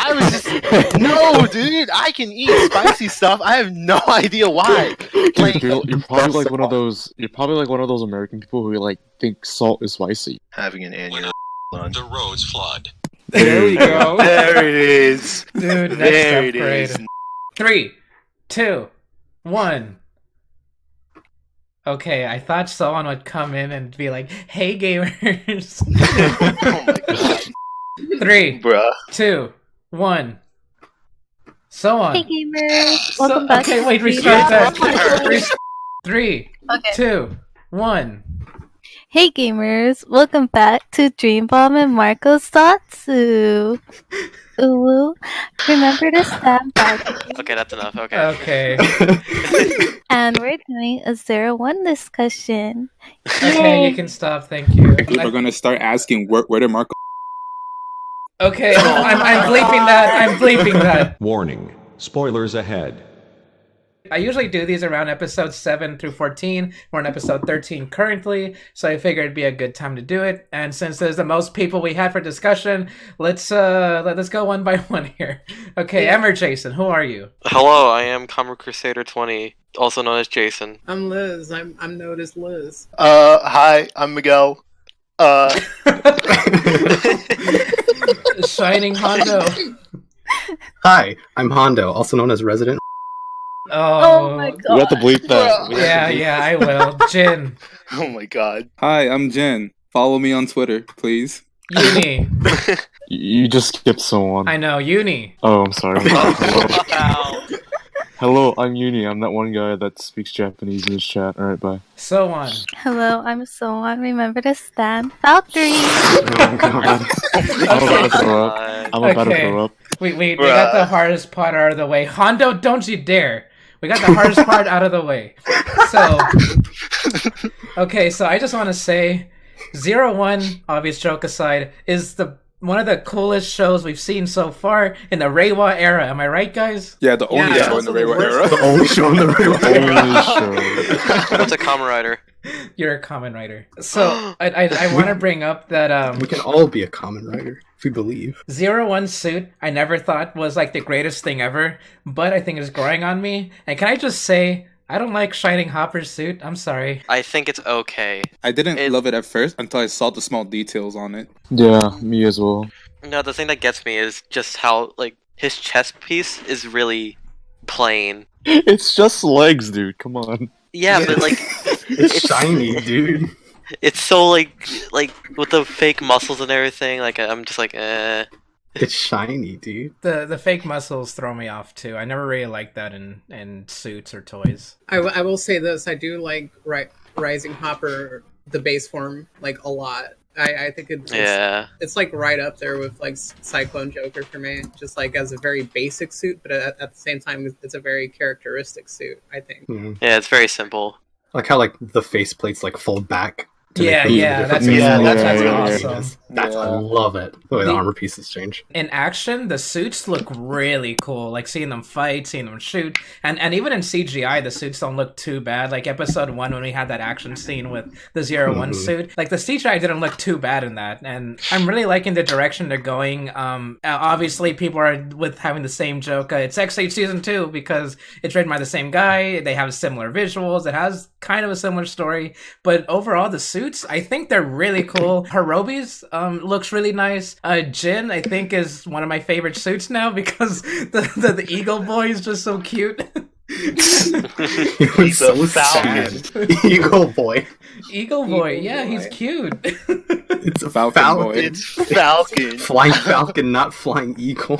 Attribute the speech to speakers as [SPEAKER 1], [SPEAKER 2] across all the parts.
[SPEAKER 1] I was just no, dude. I can eat spicy stuff. I have no idea why. Like,
[SPEAKER 2] You're probably like one of those. You're probably like one of those American people who like think salt is spicy.
[SPEAKER 1] having an annual.
[SPEAKER 3] The road's flood.
[SPEAKER 4] There we go.
[SPEAKER 1] There it is.
[SPEAKER 5] Dude, next
[SPEAKER 1] There it
[SPEAKER 5] upgrade.
[SPEAKER 1] is.
[SPEAKER 5] 3, 2, 1. Okay, I thought Sowon would come in and be like, "Hey gamers."
[SPEAKER 1] Oh my god,
[SPEAKER 5] 3,
[SPEAKER 1] bruh.
[SPEAKER 5] 2, 1. Sowon.
[SPEAKER 6] Hey gamers, welcome back.
[SPEAKER 5] Okay,
[SPEAKER 6] to
[SPEAKER 5] wait,
[SPEAKER 6] Dream
[SPEAKER 5] restart
[SPEAKER 6] Bomb.
[SPEAKER 5] that. 3,
[SPEAKER 6] Okay.
[SPEAKER 5] 2, 1.
[SPEAKER 6] Hey gamers, welcome back to Dream Bomb and Marcosatsu. Ooh, remember to stand by.
[SPEAKER 7] Okay, that's enough. Okay.
[SPEAKER 5] Okay.
[SPEAKER 6] And we're doing a 0-1 discussion.
[SPEAKER 5] Okay,
[SPEAKER 6] Yay.
[SPEAKER 5] you can stop. Thank you.
[SPEAKER 4] We're gonna start asking where did Marco?
[SPEAKER 5] Okay, I'm bleeping that. I'm bleeping that.
[SPEAKER 8] Warning. Spoilers ahead.
[SPEAKER 5] I usually do these around episodes 7 through 14. We're on episode 13 currently, so I figured it'd be a good time to do it. And since there's the most people we had for discussion, let's go one by one here. Okay, Emmer Jason, who are you?
[SPEAKER 7] Hello, I am Kamen Crusader 20, also known as Jason.
[SPEAKER 9] I'm Liz. I'm known as Liz.
[SPEAKER 1] Hi, I'm Miguel.
[SPEAKER 5] Shining Hondo.
[SPEAKER 10] Hi, I'm Hondo, also known as Resident.
[SPEAKER 6] Oh my god.
[SPEAKER 2] We have to bleep that. We have to bleep
[SPEAKER 5] Yeah, I will. Jin.
[SPEAKER 1] Oh my god.
[SPEAKER 4] Hi, I'm Jen. Follow me on Twitter, please.
[SPEAKER 5] Yoonie.
[SPEAKER 2] You just skipped someone.
[SPEAKER 5] I know, Yoonie.
[SPEAKER 2] Oh, I'm sorry.
[SPEAKER 7] Wow.
[SPEAKER 2] Hello, I'm Yoonie. I'm that one guy that speaks Japanese in his chat. Alright, bye.
[SPEAKER 5] Sowon.
[SPEAKER 6] Hello, I'm Sowon. Remember to stand Valkyrie.
[SPEAKER 2] Oh, God. I'm about to throw up. I'm about to
[SPEAKER 5] Okay.
[SPEAKER 2] throw up.
[SPEAKER 5] We got the hardest part out of the way. Hondo, don't you dare. We got the hardest part out of the way. So, okay, so I just want to say, 0-1, obvious joke aside, is one of the coolest shows we've seen so far in the Reiwa era. Am I right, guys?
[SPEAKER 4] Yeah, the only
[SPEAKER 9] Yeah,
[SPEAKER 4] show in the
[SPEAKER 9] also the
[SPEAKER 4] Reiwa
[SPEAKER 9] worst.
[SPEAKER 4] era.
[SPEAKER 10] The only show in the real
[SPEAKER 2] Only show.
[SPEAKER 7] What's a Kamen Rider?
[SPEAKER 5] You're a common writer. So, I want to bring up that
[SPEAKER 10] We can all be a common writer if we believe.
[SPEAKER 5] 0-1 suit, I never thought was like the greatest thing ever, but I think it's growing on me. And can I just say, I don't like Shining Hopper's suit. I'm sorry.
[SPEAKER 7] I think it's okay.
[SPEAKER 4] I didn't
[SPEAKER 7] It-
[SPEAKER 4] love it at first until I saw the small details on it.
[SPEAKER 2] Yeah, me as well.
[SPEAKER 7] No, the thing that gets me is just how, like, his chest piece is really plain.
[SPEAKER 2] It's just legs, dude. Come on.
[SPEAKER 7] Yeah, but, like,
[SPEAKER 10] It's shiny, dude.
[SPEAKER 7] it's so, like, with the fake muscles and everything, like, I'm just like, eh.
[SPEAKER 10] It's shiny, dude.
[SPEAKER 5] The fake muscles throw me off too. I never really liked that in suits or toys.
[SPEAKER 9] I will say this. I do like Rising Hopper, the base form, like a lot. I think
[SPEAKER 7] Yeah.
[SPEAKER 9] it's like right up there with like Cyclone Joker for me. Just like as a very basic suit, but at the same time, it's a very characteristic suit. I think.
[SPEAKER 10] Mhm.
[SPEAKER 7] Yeah, it's very simple.
[SPEAKER 10] Like how like the faceplates like fold back. to make
[SPEAKER 5] Yeah,
[SPEAKER 10] them
[SPEAKER 5] yeah,
[SPEAKER 10] different
[SPEAKER 5] that's
[SPEAKER 10] faces.
[SPEAKER 1] yeah,
[SPEAKER 5] that's
[SPEAKER 2] yeah, yeah.
[SPEAKER 5] awesome.
[SPEAKER 10] That's I
[SPEAKER 1] Yeah.
[SPEAKER 10] love it. The way the
[SPEAKER 5] The-
[SPEAKER 10] armor pieces change.
[SPEAKER 5] In action, the suits look really cool. Like seeing them fight, seeing them shoot, and even in CGI, the suits don't look too bad. Like episode 1 when we had that action scene with the 0-1 suit, like the CGI didn't look too bad in that. And I'm really liking the direction they're going. Obviously, people are with having the same joke. It's X8 season 2 because it's written by the same guy. They have similar visuals. It has kind of a similar story, but overall, the suits, I think they're really cool. Hirobi's looks really nice. Jin, I think, is one of my favorite suits now because the Eagle Boy is just so cute.
[SPEAKER 10] He was
[SPEAKER 1] He's a
[SPEAKER 10] so
[SPEAKER 1] falcon.
[SPEAKER 10] sad. Eagle boy.
[SPEAKER 5] Eagle Boy,
[SPEAKER 9] Eagle
[SPEAKER 5] yeah,
[SPEAKER 9] Boy.
[SPEAKER 5] he's cute.
[SPEAKER 10] It's a
[SPEAKER 4] Falcon
[SPEAKER 10] falcon.
[SPEAKER 4] boy.
[SPEAKER 1] It's Falcon.
[SPEAKER 10] Flying falcon, not flying eagle.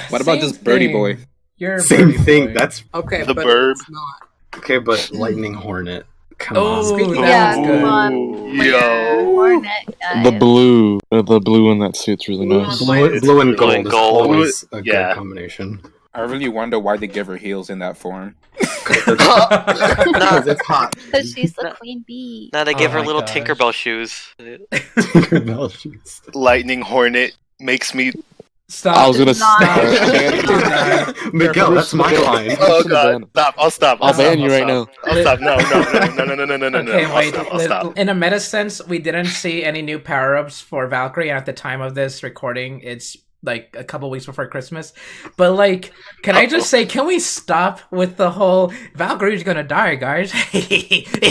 [SPEAKER 4] What about just Birdie
[SPEAKER 5] thing.
[SPEAKER 4] Boy?
[SPEAKER 5] You're a
[SPEAKER 10] Same
[SPEAKER 5] Birdie
[SPEAKER 10] thing.
[SPEAKER 5] Boy.
[SPEAKER 10] That's
[SPEAKER 9] Okay,
[SPEAKER 1] The
[SPEAKER 9] but
[SPEAKER 1] Burb.
[SPEAKER 9] it's not.
[SPEAKER 10] okay, but lightning hornet. Come
[SPEAKER 5] Oh,
[SPEAKER 10] on.
[SPEAKER 9] Speaking
[SPEAKER 5] that
[SPEAKER 6] Yeah,
[SPEAKER 5] was
[SPEAKER 6] come
[SPEAKER 5] good.
[SPEAKER 6] on.
[SPEAKER 1] Yo.
[SPEAKER 6] Hornet,
[SPEAKER 2] The
[SPEAKER 6] guys.
[SPEAKER 2] blue in that suit's really nice.
[SPEAKER 10] Blue and gold
[SPEAKER 7] and
[SPEAKER 10] is
[SPEAKER 7] gold.
[SPEAKER 10] always a
[SPEAKER 1] Yeah.
[SPEAKER 10] good combination.
[SPEAKER 4] I really wonder why they give her heels in that form.
[SPEAKER 10] Because it's hot.
[SPEAKER 6] Because she's the queen bee.
[SPEAKER 7] Now they
[SPEAKER 5] Oh
[SPEAKER 7] give her
[SPEAKER 5] my
[SPEAKER 7] little
[SPEAKER 5] gosh.
[SPEAKER 7] Tinkerbell shoes.
[SPEAKER 10] Tinkerbell shoes.
[SPEAKER 1] Lightning Hornet makes me.
[SPEAKER 5] Stop.
[SPEAKER 2] I was gonna
[SPEAKER 6] Not.
[SPEAKER 2] stop.
[SPEAKER 10] Miguel, that's my line.
[SPEAKER 1] Oh
[SPEAKER 2] Should've
[SPEAKER 1] god!
[SPEAKER 2] been.
[SPEAKER 1] Stop! I'll stop!
[SPEAKER 2] I'll ban you right now.
[SPEAKER 1] I'll stop! No! No!
[SPEAKER 5] Okay,
[SPEAKER 1] I'll
[SPEAKER 5] wait.
[SPEAKER 1] stop! I'll stop!
[SPEAKER 5] In a meta sense, we didn't see any new power-ups for Valkyrie. At the time of this recording, it's like a couple weeks before Christmas. But like, can I just say, can we stop with the whole Valkyrie's gonna die, guys?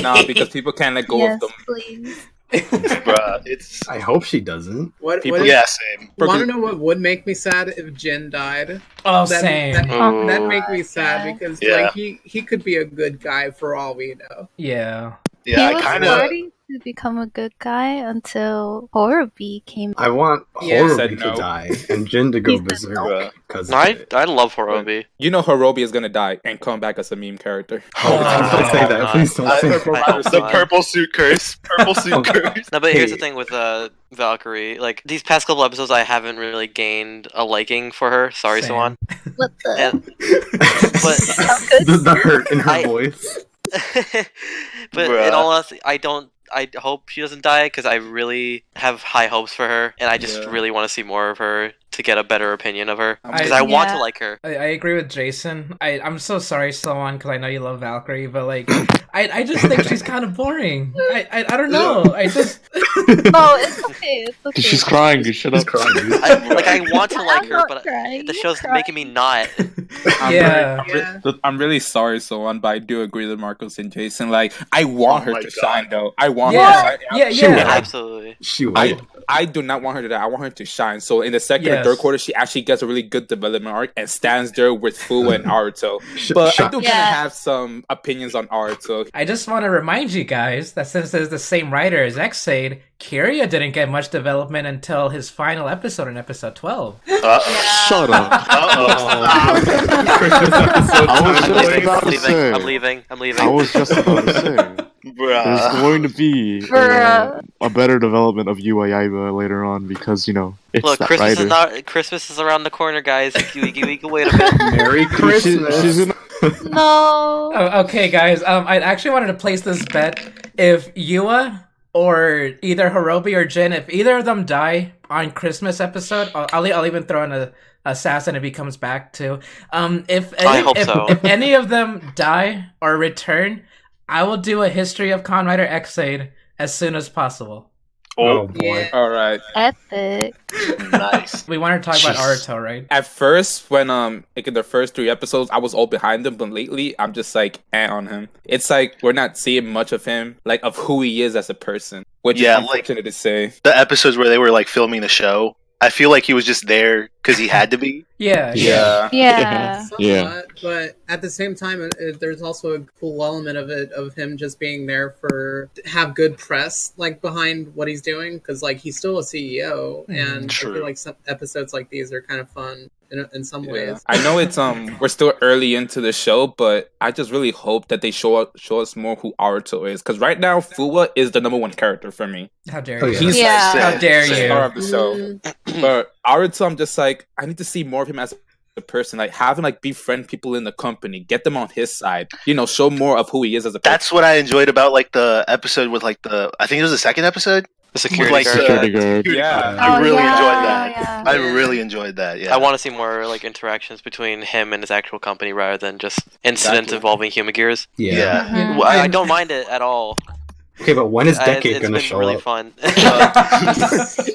[SPEAKER 4] No, because people can't let go of them.
[SPEAKER 6] Please.
[SPEAKER 1] Bruh, it's
[SPEAKER 10] I hope she doesn't.
[SPEAKER 9] What?
[SPEAKER 4] People-
[SPEAKER 9] What
[SPEAKER 1] yeah, same.
[SPEAKER 9] Want to know what would make me sad if Jin died?
[SPEAKER 5] Oh,
[SPEAKER 9] That
[SPEAKER 5] same.
[SPEAKER 9] that make me sad because
[SPEAKER 1] Yeah.
[SPEAKER 9] like he could be a good guy for all we know.
[SPEAKER 5] Yeah.
[SPEAKER 1] Yeah,
[SPEAKER 6] he
[SPEAKER 1] I
[SPEAKER 6] was
[SPEAKER 1] kind of.
[SPEAKER 6] starting to become a good guy until Horobi came.
[SPEAKER 10] I want
[SPEAKER 9] Yeah.
[SPEAKER 10] Horobi
[SPEAKER 4] Said
[SPEAKER 10] to
[SPEAKER 4] no.
[SPEAKER 10] die and Jin to go
[SPEAKER 6] He said
[SPEAKER 10] berserk
[SPEAKER 1] no.
[SPEAKER 10] because
[SPEAKER 7] No, I love Horobi.
[SPEAKER 4] You know Horobi is gonna die and come back as a meme character.
[SPEAKER 10] Oh, don't say that. Please don't
[SPEAKER 1] I-
[SPEAKER 10] say
[SPEAKER 7] I
[SPEAKER 10] that.
[SPEAKER 7] hope
[SPEAKER 1] The
[SPEAKER 7] not.
[SPEAKER 1] purple suit curse. Purple suit curse.
[SPEAKER 7] No, but here's the
[SPEAKER 10] Hey.
[SPEAKER 7] thing with Valkyrie. Like these past couple episodes, I haven't really gained a liking for her. Sorry,
[SPEAKER 5] Same.
[SPEAKER 7] Sowon.
[SPEAKER 6] What the?
[SPEAKER 7] And,
[SPEAKER 10] the hurt in her
[SPEAKER 7] I-
[SPEAKER 10] voice.
[SPEAKER 7] but
[SPEAKER 1] Bruh.
[SPEAKER 7] in all honesty, I hope she doesn't die because I really have high hopes for her, and I just
[SPEAKER 4] Yeah.
[SPEAKER 7] really want to see more of her to get a better opinion of her because
[SPEAKER 5] I-
[SPEAKER 7] I want to
[SPEAKER 6] Yeah.
[SPEAKER 7] like her.
[SPEAKER 5] I agree with Jason. I'm so sorry, Sloan, because I know you love Valkyrie, but like, I just think she's kind of boring. I don't know. I just
[SPEAKER 6] No, it's okay. It's okay.
[SPEAKER 2] She's crying. You shut
[SPEAKER 10] She's
[SPEAKER 2] up.
[SPEAKER 10] crying.
[SPEAKER 7] I want to like
[SPEAKER 6] I'm
[SPEAKER 7] her,
[SPEAKER 6] not
[SPEAKER 7] but
[SPEAKER 6] crying.
[SPEAKER 7] the
[SPEAKER 6] You're
[SPEAKER 7] show's
[SPEAKER 6] crying.
[SPEAKER 7] making me not.
[SPEAKER 5] Yeah.
[SPEAKER 4] I'm really sorry, Sowon, but I do agree with Marcos and Jason. Like, I want
[SPEAKER 1] Oh
[SPEAKER 4] her
[SPEAKER 1] my
[SPEAKER 4] to
[SPEAKER 1] God.
[SPEAKER 4] shine, though. I want her
[SPEAKER 5] Yeah,
[SPEAKER 4] to shine.
[SPEAKER 5] yeah,
[SPEAKER 10] She will.
[SPEAKER 5] yeah.
[SPEAKER 7] Absolutely.
[SPEAKER 10] She will.
[SPEAKER 4] I do not want her to die. I want her to shine. So in the second
[SPEAKER 5] Yes.
[SPEAKER 4] and third quarter, she actually gets a really good development arc and stands there with Fu and Naruto.
[SPEAKER 10] Sh-
[SPEAKER 4] But I
[SPEAKER 10] shut-
[SPEAKER 4] do kind
[SPEAKER 6] Yeah.
[SPEAKER 4] of have some opinions on Naruto.
[SPEAKER 5] I just want to remind you guys that since it's the same writer as Xade, Kiryu didn't get much development until his final episode in episode 12.
[SPEAKER 2] Shut up.
[SPEAKER 1] Uh-oh.
[SPEAKER 10] Christmas episode.
[SPEAKER 2] I was
[SPEAKER 7] I'm
[SPEAKER 2] just
[SPEAKER 7] leaving.
[SPEAKER 2] about
[SPEAKER 7] I'm
[SPEAKER 2] to
[SPEAKER 7] leaving.
[SPEAKER 2] say.
[SPEAKER 7] I'm leaving. I'm leaving.
[SPEAKER 2] I was just about to say. There's
[SPEAKER 1] Bruh.
[SPEAKER 2] going to be
[SPEAKER 6] Bruh.
[SPEAKER 2] a better development of Yua Yaiba later on because, you know, it's
[SPEAKER 7] Look,
[SPEAKER 2] that
[SPEAKER 7] Christmas
[SPEAKER 2] writer.
[SPEAKER 7] is not. Christmas is around the corner, guys. We can wait a bit.
[SPEAKER 10] Merry Christmas.
[SPEAKER 2] She's in
[SPEAKER 6] No.
[SPEAKER 5] Oh, okay, guys. I actually wanted to place this bet. If Yua or either Horobi or Jin, if either of them die on Christmas episode, I'll even throw in a assassin if he comes back too. If
[SPEAKER 7] I hope so.
[SPEAKER 5] if any of them die or return, I will do a history of Kamen Rider Xade as soon as possible.
[SPEAKER 10] Oh boy.
[SPEAKER 4] All right.
[SPEAKER 6] Epic.
[SPEAKER 1] Nice.
[SPEAKER 5] We want to talk about
[SPEAKER 2] Jeez.
[SPEAKER 5] Naruto, right?
[SPEAKER 4] At first, when like in the first 3 episodes, I was all behind him, but lately I'm just like on him. It's like we're not seeing much of him, like of who he is as a person, which
[SPEAKER 1] Yeah,
[SPEAKER 4] is unfortunate to say.
[SPEAKER 1] The episodes where they were like filming the show, I feel like he was just there because he had to be.
[SPEAKER 5] Yeah.
[SPEAKER 4] Yeah.
[SPEAKER 6] Yeah.
[SPEAKER 9] Somewhat, but at the same time, there's also a cool element of it of him just being there for have good press like behind what he's doing because like he's still a CEO, and I
[SPEAKER 1] True.
[SPEAKER 9] feel like some episodes like these are kind of fun in some
[SPEAKER 4] Yeah.
[SPEAKER 9] ways.
[SPEAKER 4] I know it's we're still early into the show, but I just really hope that they show us more who Naruto is, because right now Fuwa is the number 1 character for me.
[SPEAKER 5] How dare
[SPEAKER 10] Oh,
[SPEAKER 5] you?
[SPEAKER 10] yeah.
[SPEAKER 4] He's
[SPEAKER 6] Yeah.
[SPEAKER 4] like
[SPEAKER 5] How dare
[SPEAKER 4] the
[SPEAKER 5] you?
[SPEAKER 4] star of the show.
[SPEAKER 9] Mm,
[SPEAKER 4] But Naruto, I'm just like, I need to see more of him as a person, like have him like befriend people in the company, get them on his side, you know, show more of who he is as a person.
[SPEAKER 1] That's what I enjoyed about like the episode with like I think it was the second episode.
[SPEAKER 7] The security
[SPEAKER 1] Like,
[SPEAKER 7] guard.
[SPEAKER 2] security guard.
[SPEAKER 4] Yeah.
[SPEAKER 1] I
[SPEAKER 6] Oh,
[SPEAKER 1] really
[SPEAKER 6] yeah,
[SPEAKER 1] enjoyed that.
[SPEAKER 6] yeah.
[SPEAKER 1] I really enjoyed that. Yeah.
[SPEAKER 7] I want to see more like interactions between him and his actual company rather than just incidents
[SPEAKER 4] Exactly.
[SPEAKER 7] involving human gears.
[SPEAKER 10] Yeah.
[SPEAKER 1] Yeah.
[SPEAKER 6] Mhm.
[SPEAKER 7] Well, I don't mind it at all.
[SPEAKER 10] Okay, but when is Decade
[SPEAKER 7] It's
[SPEAKER 10] gonna
[SPEAKER 7] been
[SPEAKER 10] show
[SPEAKER 7] really
[SPEAKER 10] up?
[SPEAKER 7] fun.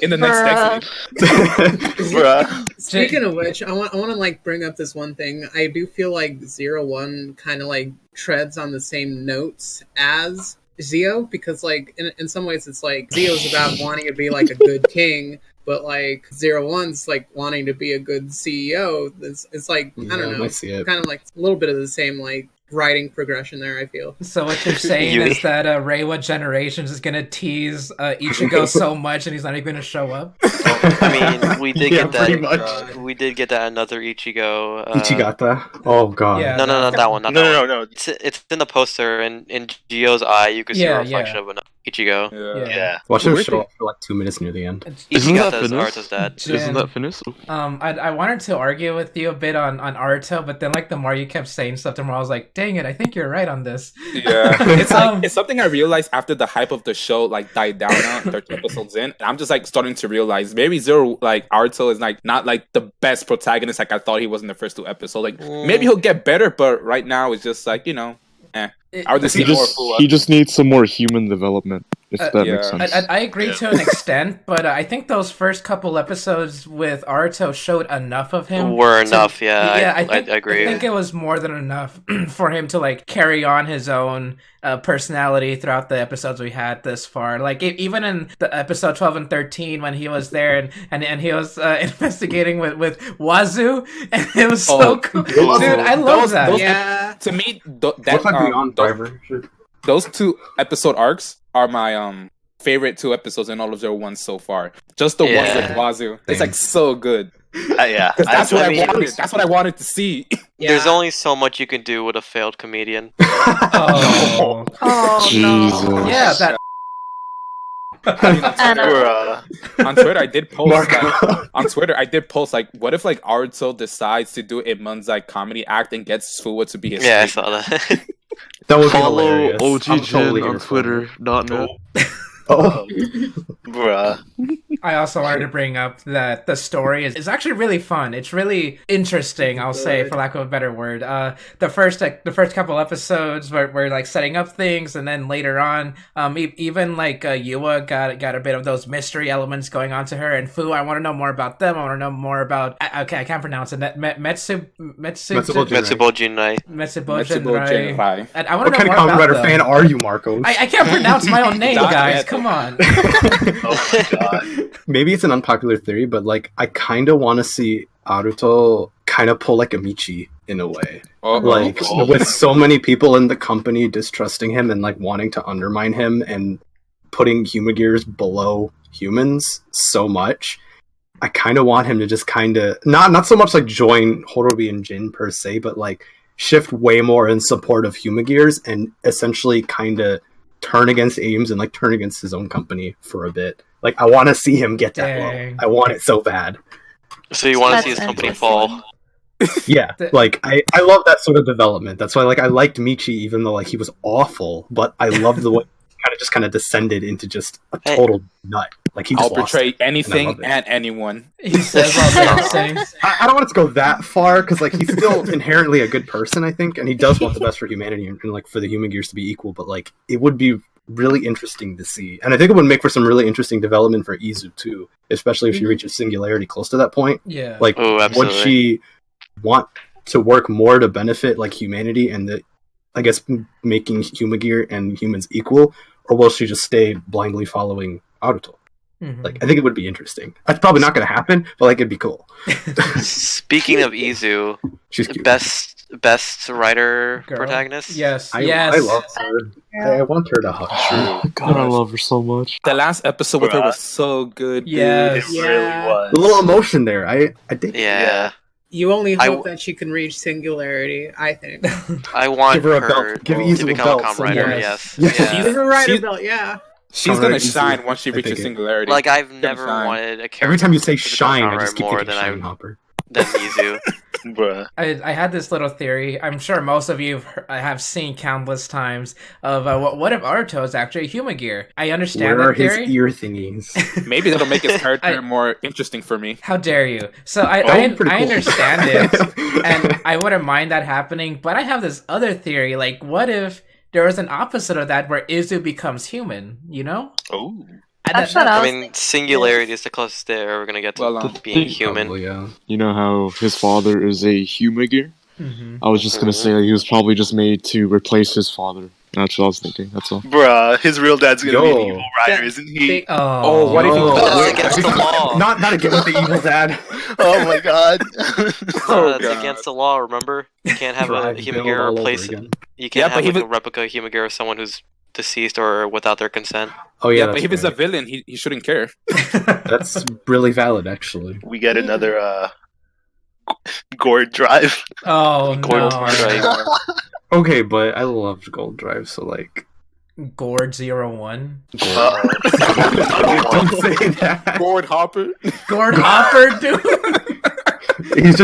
[SPEAKER 4] In the next
[SPEAKER 6] Bruh.
[SPEAKER 4] decade.
[SPEAKER 1] Bruh.
[SPEAKER 9] Speaking of which, I want to like bring up this one thing. I do feel like 01 kind of like treads on the same notes as Zio, because like in some ways it's like Zio's about wanting to be like a good king, but like 01's like wanting to be a good CEO. It's like I
[SPEAKER 10] Yeah,
[SPEAKER 9] don't know,
[SPEAKER 10] I see it.
[SPEAKER 9] kind of like a little bit of the same like writing progression there. I feel.
[SPEAKER 5] So what you're saying
[SPEAKER 7] Yoonie.
[SPEAKER 5] is that Reiwa Generations is gonna tease Ichigo so much, and he's not even gonna show up.
[SPEAKER 7] I mean, we did
[SPEAKER 10] Yeah,
[SPEAKER 7] get that.
[SPEAKER 10] pretty much.
[SPEAKER 7] We did get that another Ichigo.
[SPEAKER 10] Ichigata? Oh god.
[SPEAKER 5] Yeah.
[SPEAKER 7] No, not that one. Not
[SPEAKER 1] No,
[SPEAKER 7] that
[SPEAKER 1] no,
[SPEAKER 7] one.
[SPEAKER 1] no, no.
[SPEAKER 7] It's in the poster, and in Gio's eye, you can see
[SPEAKER 5] Yeah,
[SPEAKER 7] a reflection
[SPEAKER 5] yeah.
[SPEAKER 7] of an Ichigo.
[SPEAKER 5] Yeah.
[SPEAKER 1] Yeah.
[SPEAKER 10] Watch him
[SPEAKER 4] Weird
[SPEAKER 10] show
[SPEAKER 4] thing-
[SPEAKER 10] up for like 2 minutes near the end.
[SPEAKER 2] Isn't that
[SPEAKER 7] Ichigata's
[SPEAKER 2] Finis?
[SPEAKER 7] Naruto's dad.
[SPEAKER 5] Jin.
[SPEAKER 2] Isn't that Finis?
[SPEAKER 5] I wanted to argue with you a bit on Naruto, but then like the more you kept saying stuff, the more I was like, dang it, I think you're right on this.
[SPEAKER 4] Yeah, it's
[SPEAKER 5] Um,
[SPEAKER 4] like it's something I realized after the hype of the show like died down now, 30 episodes in, and I'm just like starting to realize maybe Zero like Naruto is like not like the best protagonist like I thought he was in the first 2 episodes. Like maybe he'll get better, but right now it's just like, you know, I would just
[SPEAKER 2] He
[SPEAKER 4] see more
[SPEAKER 2] just
[SPEAKER 4] Fuwa.
[SPEAKER 2] he just needs some more human development. If that makes
[SPEAKER 4] yeah.
[SPEAKER 2] sense.
[SPEAKER 5] I agree to an extent, but I think those first couple episodes with Aruto showed enough of him.
[SPEAKER 7] Were enough, yeah.
[SPEAKER 5] Yeah,
[SPEAKER 7] I agree.
[SPEAKER 5] I think it was more than enough for him to like carry on his own personality throughout the episodes we had this far. Like even in the episode 12 and 13 when he was there and he was investigating with Wazoo, and it was so cool, dude. I love that.
[SPEAKER 9] Yeah.
[SPEAKER 4] To me,
[SPEAKER 10] Looks like Beyond Driver.
[SPEAKER 4] those 2 episode arcs are my favorite 2 episodes in all of 01 so far. Just the ones with Wazoo. It's like so good.
[SPEAKER 1] Yeah,
[SPEAKER 4] That's what I
[SPEAKER 1] mean,
[SPEAKER 4] wanted. That's what I wanted to see.
[SPEAKER 7] There's only so much you can do with a failed comedian.
[SPEAKER 5] Oh,
[SPEAKER 2] Jesus.
[SPEAKER 5] yeah, that.
[SPEAKER 4] On Twitter, I did post
[SPEAKER 10] Marco.
[SPEAKER 4] on Twitter, I did post like, what if like Aruto decides to do a Munzai comedy act and gets Fuwa to be his
[SPEAKER 7] Yeah, I
[SPEAKER 4] straight
[SPEAKER 7] saw that.
[SPEAKER 10] That would be
[SPEAKER 11] Follow
[SPEAKER 10] hilarious.
[SPEAKER 11] OG
[SPEAKER 10] I'm
[SPEAKER 11] Jin
[SPEAKER 10] totally
[SPEAKER 11] on
[SPEAKER 10] here for it.
[SPEAKER 11] Twitter.net.
[SPEAKER 10] Oh,
[SPEAKER 1] bruh.
[SPEAKER 5] I also wanted to bring up that the story is actually really fun. It's really interesting, I'll say, for lack of a better word. The first couple episodes were like setting up things, and then later on, even like Yua got a bit of those mystery elements going on to her. And Fu, I want to know more about them. I want to know more about. Okay, I can't pronounce it.
[SPEAKER 10] Metsubo
[SPEAKER 7] Jinrai.
[SPEAKER 5] Jinrai. And I want
[SPEAKER 10] what
[SPEAKER 5] to know
[SPEAKER 10] kind
[SPEAKER 5] more
[SPEAKER 10] of Kamen
[SPEAKER 5] about
[SPEAKER 10] Rider
[SPEAKER 5] them.
[SPEAKER 10] fan are you, Marcos?
[SPEAKER 5] I can't pronounce my own name,
[SPEAKER 4] Dot
[SPEAKER 5] guys.
[SPEAKER 4] net.
[SPEAKER 5] Come on.
[SPEAKER 1] Oh my god.
[SPEAKER 10] Maybe it's an unpopular theory, but like I kind of want to see Aruto kind of pull like a Michi in a way. Like with so many people in the company distrusting him and like wanting to undermine him and putting Humagears below humans so much. I kind of want him to just kind of not so much like join Horobi and Jin per se, but like shift way more in support of Humagears and essentially kind of turn against Ames and like turn against his own company for a bit. Like I want to see him get that low. I want it so bad.
[SPEAKER 7] So you want to see his company fall?
[SPEAKER 10] Yeah, like I love that sort of development. That's why like I liked Michi even though like he was awful, but I love the way he kind of descended into just a total nut. Like he just
[SPEAKER 4] I'll betray anything
[SPEAKER 10] and
[SPEAKER 4] and anyone.
[SPEAKER 5] He says all those things.
[SPEAKER 10] I don't want it to go that far because like he's still inherently a good person, I think, and he does want the best for humanity and like for the human gears to be equal. But like it would be really interesting to see, and I think it would make for some really interesting development for Izu too, especially if she reaches singularity close to that point.
[SPEAKER 5] Yeah,
[SPEAKER 10] like would she want to work more to benefit like humanity and the, I guess, making Humagear and humans equal, or will she just stay blindly following Aruto? Like, I think it would be interesting. That's probably not going to happen, but like it'd be cool.
[SPEAKER 7] Speaking of Izu,
[SPEAKER 10] she's cute.
[SPEAKER 7] Best writer protagonist.
[SPEAKER 5] Yes,
[SPEAKER 10] I love her. I want her to hug.
[SPEAKER 2] Oh, God, I love her so much.
[SPEAKER 4] The last episode with her was so good.
[SPEAKER 5] Yes,
[SPEAKER 1] it really was.
[SPEAKER 10] A little emotion there. I dig.
[SPEAKER 7] Yeah.
[SPEAKER 9] You only hope that she can reach singularity, I think.
[SPEAKER 7] I want
[SPEAKER 10] Give her a
[SPEAKER 7] her
[SPEAKER 10] belt. Give
[SPEAKER 7] to
[SPEAKER 10] Izu a
[SPEAKER 7] become a
[SPEAKER 10] belt.
[SPEAKER 7] Kamen Rider.
[SPEAKER 10] Yes.
[SPEAKER 7] Yes.
[SPEAKER 10] Yes.
[SPEAKER 7] Yeah.
[SPEAKER 9] Give her rider belt, yeah.
[SPEAKER 4] She's gonna shine once she
[SPEAKER 10] I
[SPEAKER 4] reaches
[SPEAKER 10] dig it.
[SPEAKER 4] singularity.
[SPEAKER 7] Like I've
[SPEAKER 4] She's
[SPEAKER 7] never
[SPEAKER 4] gonna shine.
[SPEAKER 7] wanted a character.
[SPEAKER 10] Every time you say
[SPEAKER 7] to become
[SPEAKER 10] shine,
[SPEAKER 7] Kamen
[SPEAKER 10] I
[SPEAKER 7] Rider
[SPEAKER 10] just keep
[SPEAKER 7] more
[SPEAKER 10] thinking
[SPEAKER 7] than
[SPEAKER 10] Shine Hopper.
[SPEAKER 7] Izu.
[SPEAKER 1] Bruh.
[SPEAKER 5] I had this little theory. I'm sure most of you have seen countless times of what if Aruto is actually a Humagear? I understand
[SPEAKER 10] Where are
[SPEAKER 5] that
[SPEAKER 10] his
[SPEAKER 5] theory.
[SPEAKER 10] ear thingies?
[SPEAKER 4] Maybe that'll make his character more interesting for me.
[SPEAKER 5] How dare you? So I
[SPEAKER 10] pretty cool.
[SPEAKER 5] understand it, and I wouldn't mind that happening. But I have this other theory. Like, what if there was an opposite of that where Izu becomes human? You know?
[SPEAKER 1] Oh.
[SPEAKER 6] That's what I
[SPEAKER 7] I
[SPEAKER 6] was
[SPEAKER 7] mean,
[SPEAKER 6] thinking.
[SPEAKER 7] singularity is the closest they're ever gonna get to being human.
[SPEAKER 10] Probably, yeah.
[SPEAKER 2] You know how his father is a Humagear? I was just gonna say that he was probably just made to replace his father. That's what I was thinking. That's all.
[SPEAKER 1] Bruh, his real dad's gonna be an
[SPEAKER 10] Yo.
[SPEAKER 1] evil rider, isn't he?
[SPEAKER 5] Oh,
[SPEAKER 4] what if he
[SPEAKER 7] That's against the law.
[SPEAKER 10] Not again with the evil dad.
[SPEAKER 1] Oh my god.
[SPEAKER 7] That's against the law. Remember, you can't have a
[SPEAKER 10] Drive Bill
[SPEAKER 7] Humagear
[SPEAKER 10] all over
[SPEAKER 7] replace.
[SPEAKER 10] again.
[SPEAKER 7] You can't
[SPEAKER 4] but
[SPEAKER 7] have
[SPEAKER 4] he
[SPEAKER 7] like, a replica Humagear of someone who's deceased or without their consent.
[SPEAKER 10] Oh yeah,
[SPEAKER 4] but
[SPEAKER 10] that's
[SPEAKER 4] if he's a
[SPEAKER 10] right.
[SPEAKER 4] villain, he shouldn't care.
[SPEAKER 10] That's really valid, actually.
[SPEAKER 1] We get another Gourd drive.
[SPEAKER 5] Oh no,
[SPEAKER 7] Right.
[SPEAKER 10] Okay, but I loved Gold Drive, so like,
[SPEAKER 5] Gord 01.
[SPEAKER 10] don't say that.
[SPEAKER 4] Gourd Hopper.
[SPEAKER 5] Gord Hopper, dude.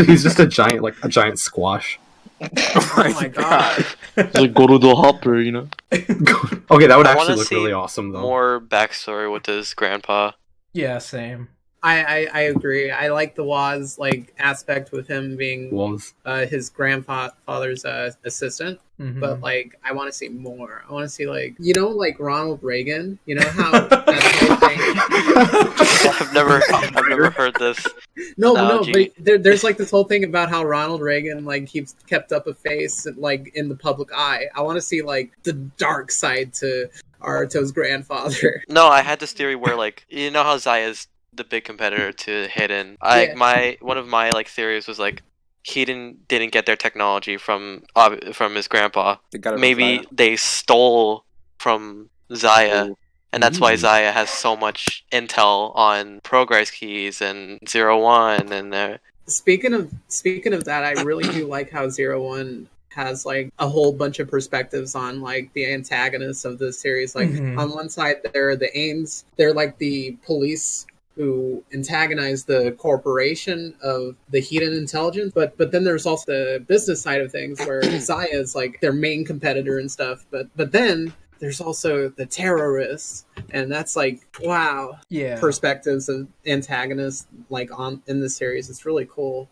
[SPEAKER 10] He's just a giant squash.
[SPEAKER 4] Oh
[SPEAKER 9] my god.
[SPEAKER 2] It's like Gorudo Hopper, you know?
[SPEAKER 10] Okay, that would
[SPEAKER 7] I
[SPEAKER 10] actually
[SPEAKER 7] wanna
[SPEAKER 10] look
[SPEAKER 7] see
[SPEAKER 10] really awesome, though.
[SPEAKER 7] More backstory with his grandpa.
[SPEAKER 5] Yeah, same.
[SPEAKER 9] I agree. I like the Waz like aspect with him being his grandfather's assistant.
[SPEAKER 5] Mhm.
[SPEAKER 9] But like, I want to see more. I want to see like like Ronald Reagan. You know how that whole thing.
[SPEAKER 7] I've never heard this.
[SPEAKER 9] No,
[SPEAKER 7] analogy.
[SPEAKER 9] but there's like this whole thing about how Ronald Reagan like kept up a face like in the public eye. I want to see like the dark side to Aruto's grandfather.
[SPEAKER 7] No, I had this theory where like how Zaya's the big competitor to Hidden. One of my like theories was like Hidden didn't get their technology from his grandpa. Maybe they stole from Zaya.
[SPEAKER 4] Ooh.
[SPEAKER 7] And that's why Zaya has so much intel on progress keys and 01 and
[SPEAKER 9] Speaking of that, I really do like how 01 has like a whole bunch of perspectives on like the antagonists of the series. Like on one side there are the Ames, they're like the police who antagonize the corporation of the Hidden Intelligence, but then there's also the business side of things where Zaya is like their main competitor and stuff. But then there's also the terrorists, and that's like perspectives of antagonists like in the series. It's really cool.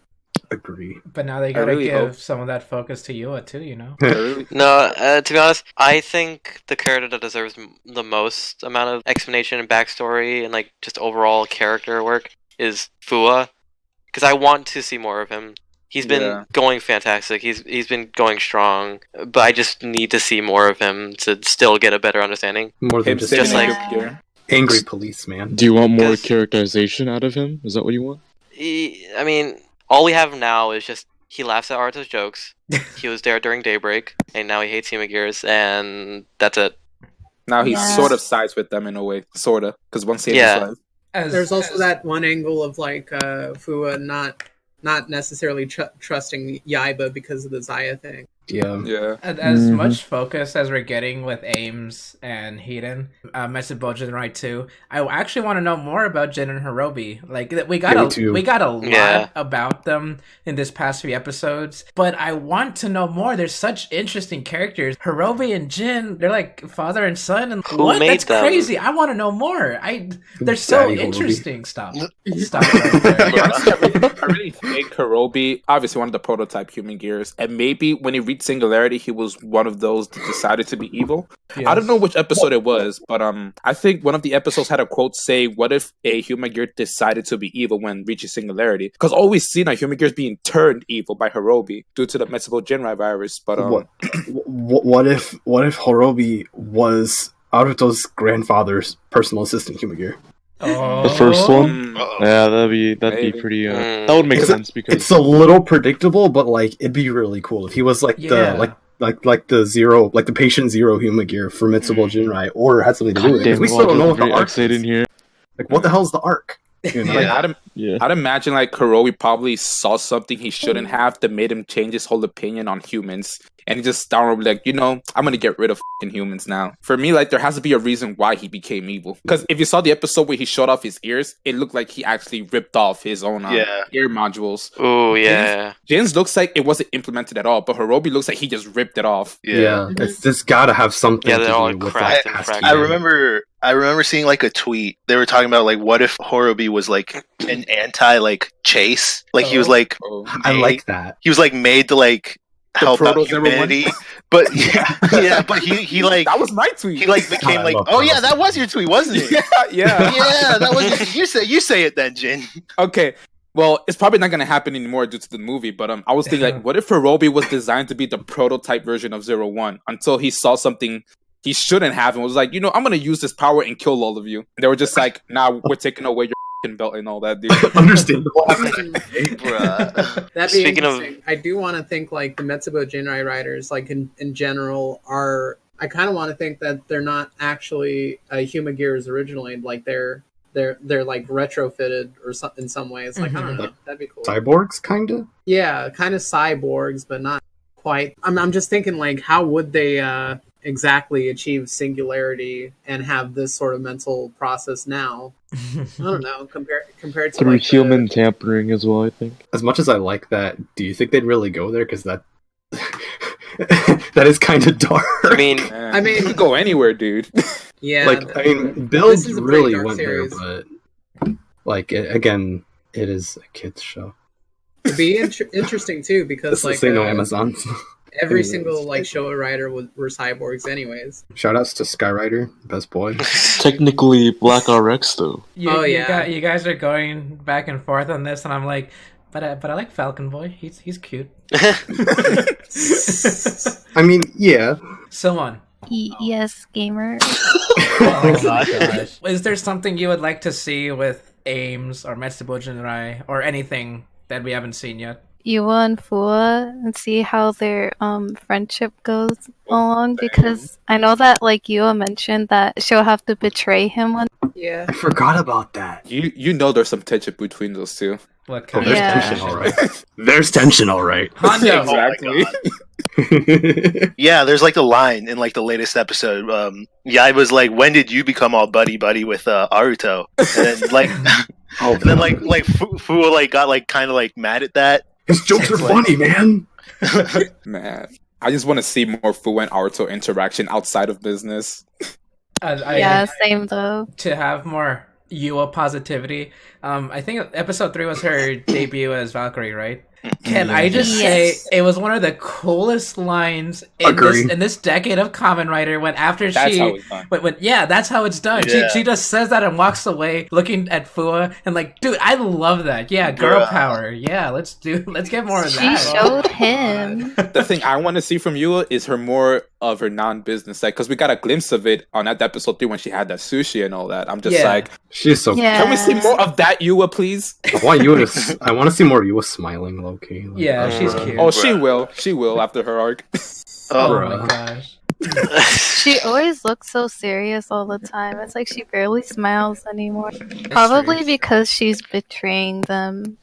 [SPEAKER 10] Agree.
[SPEAKER 5] But now they gotta give some of that focus to Yua too,
[SPEAKER 7] No, to be honest, I think the character that deserves the most amount of explanation and backstory and like just overall character work is Fua, because I want to see more of him. He's been going fantastic. He's been going strong, but I just need to see more of him to still get a better understanding.
[SPEAKER 10] More than just like angry policeman.
[SPEAKER 2] Do you want more characterization out of him? Is that what you want?
[SPEAKER 7] I mean, all we have now is just he laughs at Aruto's jokes. He was there during Daybreak, and now he hates Humagears, and that's it.
[SPEAKER 4] Now he sort of sides with them in a way, sorta, because once he
[SPEAKER 9] there's also that one angle of like Fua not necessarily trusting Yaiba because of the Zaya thing.
[SPEAKER 5] Yeah. As much focus as we're getting with Ames and Hiden, Metsubo Jinrai too, I actually want to know more about Jin and Hirobi. Like we got a lot about them in this past few episodes, but I want to know more. There's such interesting characters. Hirobi and Jin, they're like father and son, and that's crazy. I want to know more. They're so interesting. Stop right there.
[SPEAKER 4] I really think Hirobi, obviously one of the prototype human gears, and maybe when he reached Singularity, he was one of those that decided to be evil. Yes. I don't know which episode it was, but I think one of the episodes had a quote say, "What if a human gear decided to be evil when reaching Singularity?" Because all we've seen are human gears being turned evil by Hirobi due to the Metsubo Jinrai virus. But
[SPEAKER 10] what if Hirobi was Aruto's grandfather's personal assistant human gear?
[SPEAKER 2] The first one? Yeah, that'd be pretty that would make sense because
[SPEAKER 10] it's a little predictable, but like it'd be really cool if he was like the patient zero human gear for Mitsubo Jinrai, or had something to do with it. We still don't know what the arc is. In here. Like what the hell's the arc? You know?
[SPEAKER 4] I'd imagine like Hirobi probably saw something he shouldn't have that made him change his whole opinion on humans. And he just downright like, I'm gonna get rid of humans now. For me, like, there has to be a reason why he became evil. Because if you saw the episode where he showed off his ears, it looked like he actually ripped off his own ear modules.
[SPEAKER 7] Oh, yeah.
[SPEAKER 4] Jin's looks like it wasn't implemented at all, but Hirobi looks like he just ripped it off.
[SPEAKER 10] Yeah. It's just gotta have something to do with that.
[SPEAKER 1] I remember seeing like a tweet. They were talking about like, what if Hirobi was like an anti like Chase? Like he was like,
[SPEAKER 10] I like that.
[SPEAKER 1] He was like made to like help out humanity, but but he like
[SPEAKER 4] that was my tweet.
[SPEAKER 1] He like became like, that was your tweet, wasn't it?
[SPEAKER 4] yeah,
[SPEAKER 1] that was you say it then, Jin.
[SPEAKER 4] Okay. Well, it's probably not going to happen anymore due to the movie, but I was thinking, like, what if Hirobi was designed to be the prototype version of 01 until he saw something he shouldn't have and was like, I'm going to use this power and kill all of you. And they were just like, nah, we're taking away your belt and all that, dude.
[SPEAKER 10] Understandable.
[SPEAKER 9] That'd be interesting. I do want to think like the Metsubo Jinrai writers, like in general, are. I kind of want to think that they're not actually Humagears originally. Like they're like retrofitted or in some ways. Like I don't know. That'd be cool.
[SPEAKER 10] Cyborgs, kind of.
[SPEAKER 9] Yeah, kind of cyborgs, but not quite. I'm just thinking like, how would they exactly achieve singularity and have this sort of mental process now? I don't know, compared to
[SPEAKER 2] through
[SPEAKER 9] like
[SPEAKER 2] human tampering as well, I think.
[SPEAKER 10] As much as I like that, do you think they'd really go there? Because that that is kind of dark.
[SPEAKER 7] I mean,
[SPEAKER 4] you could go anywhere, dude.
[SPEAKER 9] Yeah,
[SPEAKER 10] like I mean, builds really went there, but Like again, it is a kids show.
[SPEAKER 9] It'd be interesting too because like
[SPEAKER 10] no Amazons.
[SPEAKER 9] Every single like show writer were cyborgs, anyways.
[SPEAKER 10] Shoutouts to Skyrider, best boy.
[SPEAKER 2] Technically, Black RX though.
[SPEAKER 5] You guys are going back and forth on this, and I'm like, but I like Falcon Boy. He's cute.
[SPEAKER 10] I mean, yeah.
[SPEAKER 5] Sowon.
[SPEAKER 6] Yes, gamer.
[SPEAKER 5] Oh my gosh. Is there something you would like to see with Ames or Metsubo Jinrai or anything that we haven't seen yet?
[SPEAKER 6] Yua and Fua and see how their friendship goes along, because I know that like Yua mentioned that she'll have to betray him one.
[SPEAKER 9] Yeah.
[SPEAKER 10] I forgot about that.
[SPEAKER 4] You know there's some tension between those two.
[SPEAKER 5] What kind
[SPEAKER 10] There's tension, all right. There's tension, all right.
[SPEAKER 5] Hondo.
[SPEAKER 4] Exactly.
[SPEAKER 1] Yeah, there's like a line in like the latest episode. Yai was like, "When did you become all buddy with Aruto?" And then like, and then like Fu like got like kind of like mad at that.
[SPEAKER 10] His jokes are funny, man.
[SPEAKER 4] Man, I just want to see more Fu and Aruto interaction outside of business.
[SPEAKER 6] Yeah, same though.
[SPEAKER 5] To have more Yua positivity. I think episode 3 was her debut as Valkyrie, right? Can I just say it was one of the coolest lines in this decade of Kamen Rider when after
[SPEAKER 4] that's
[SPEAKER 5] she
[SPEAKER 4] how it's done.
[SPEAKER 5] That's how it's done.
[SPEAKER 1] Yeah.
[SPEAKER 5] She just says that and walks away looking at Fua and like, dude, I love that. Yeah, girl power. Yeah, let's get more of that.
[SPEAKER 6] She showed him.
[SPEAKER 4] The thing I want to see from Yua is her more of her non-business side, because we got a glimpse of it on that episode 3 when she had that sushi and all that. I'm just like,
[SPEAKER 10] she's so.
[SPEAKER 6] Yeah.
[SPEAKER 4] Can we see more of that Yua, please?
[SPEAKER 10] I want I want to see more Yua smiling, low key. Like,
[SPEAKER 5] Yeah, she's cute.
[SPEAKER 4] Oh, she will. She will after her arc.
[SPEAKER 5] Oh my gosh.
[SPEAKER 6] She always looks so serious all the time. It's like she barely smiles anymore. Probably because she's betraying them